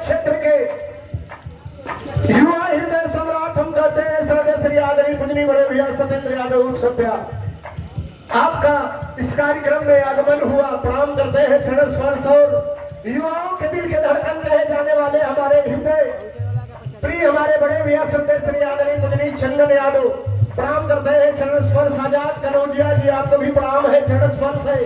क्षेत्र के युवा हृदय सम्राट हम कहते हैं श्रद्धेय श्री आदरणीय पूजनीय बड़े भैया सत्येंद्र यादव उर्फ सत्या, आपका इस कार्यक्रम में आगमन हुआ। प्रणाम करते हैं चरण स्पर्श और युवाओं के दिल के धड़कन रहे जाने वाले हमारे हृदय प्रिय हमारे बड़े भैया श्रद्धेय श्री आदरणीय पूजनीय चंदन यादव, प्रणाम करते हैं चरण स्पर्श। आजाद कनौजिया जी आपको भी प्रणाम है, चरण स्पर्श है।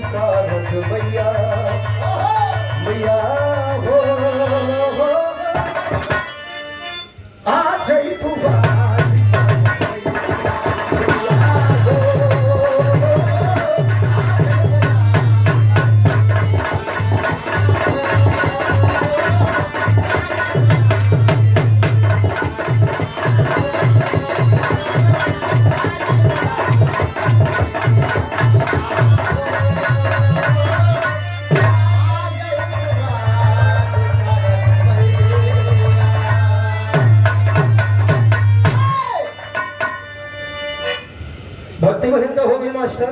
सारद मैया मैया हो आ जई बुआ भक्ति महिंदा होगी मास्टर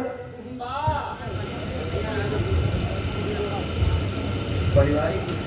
पारिवारिक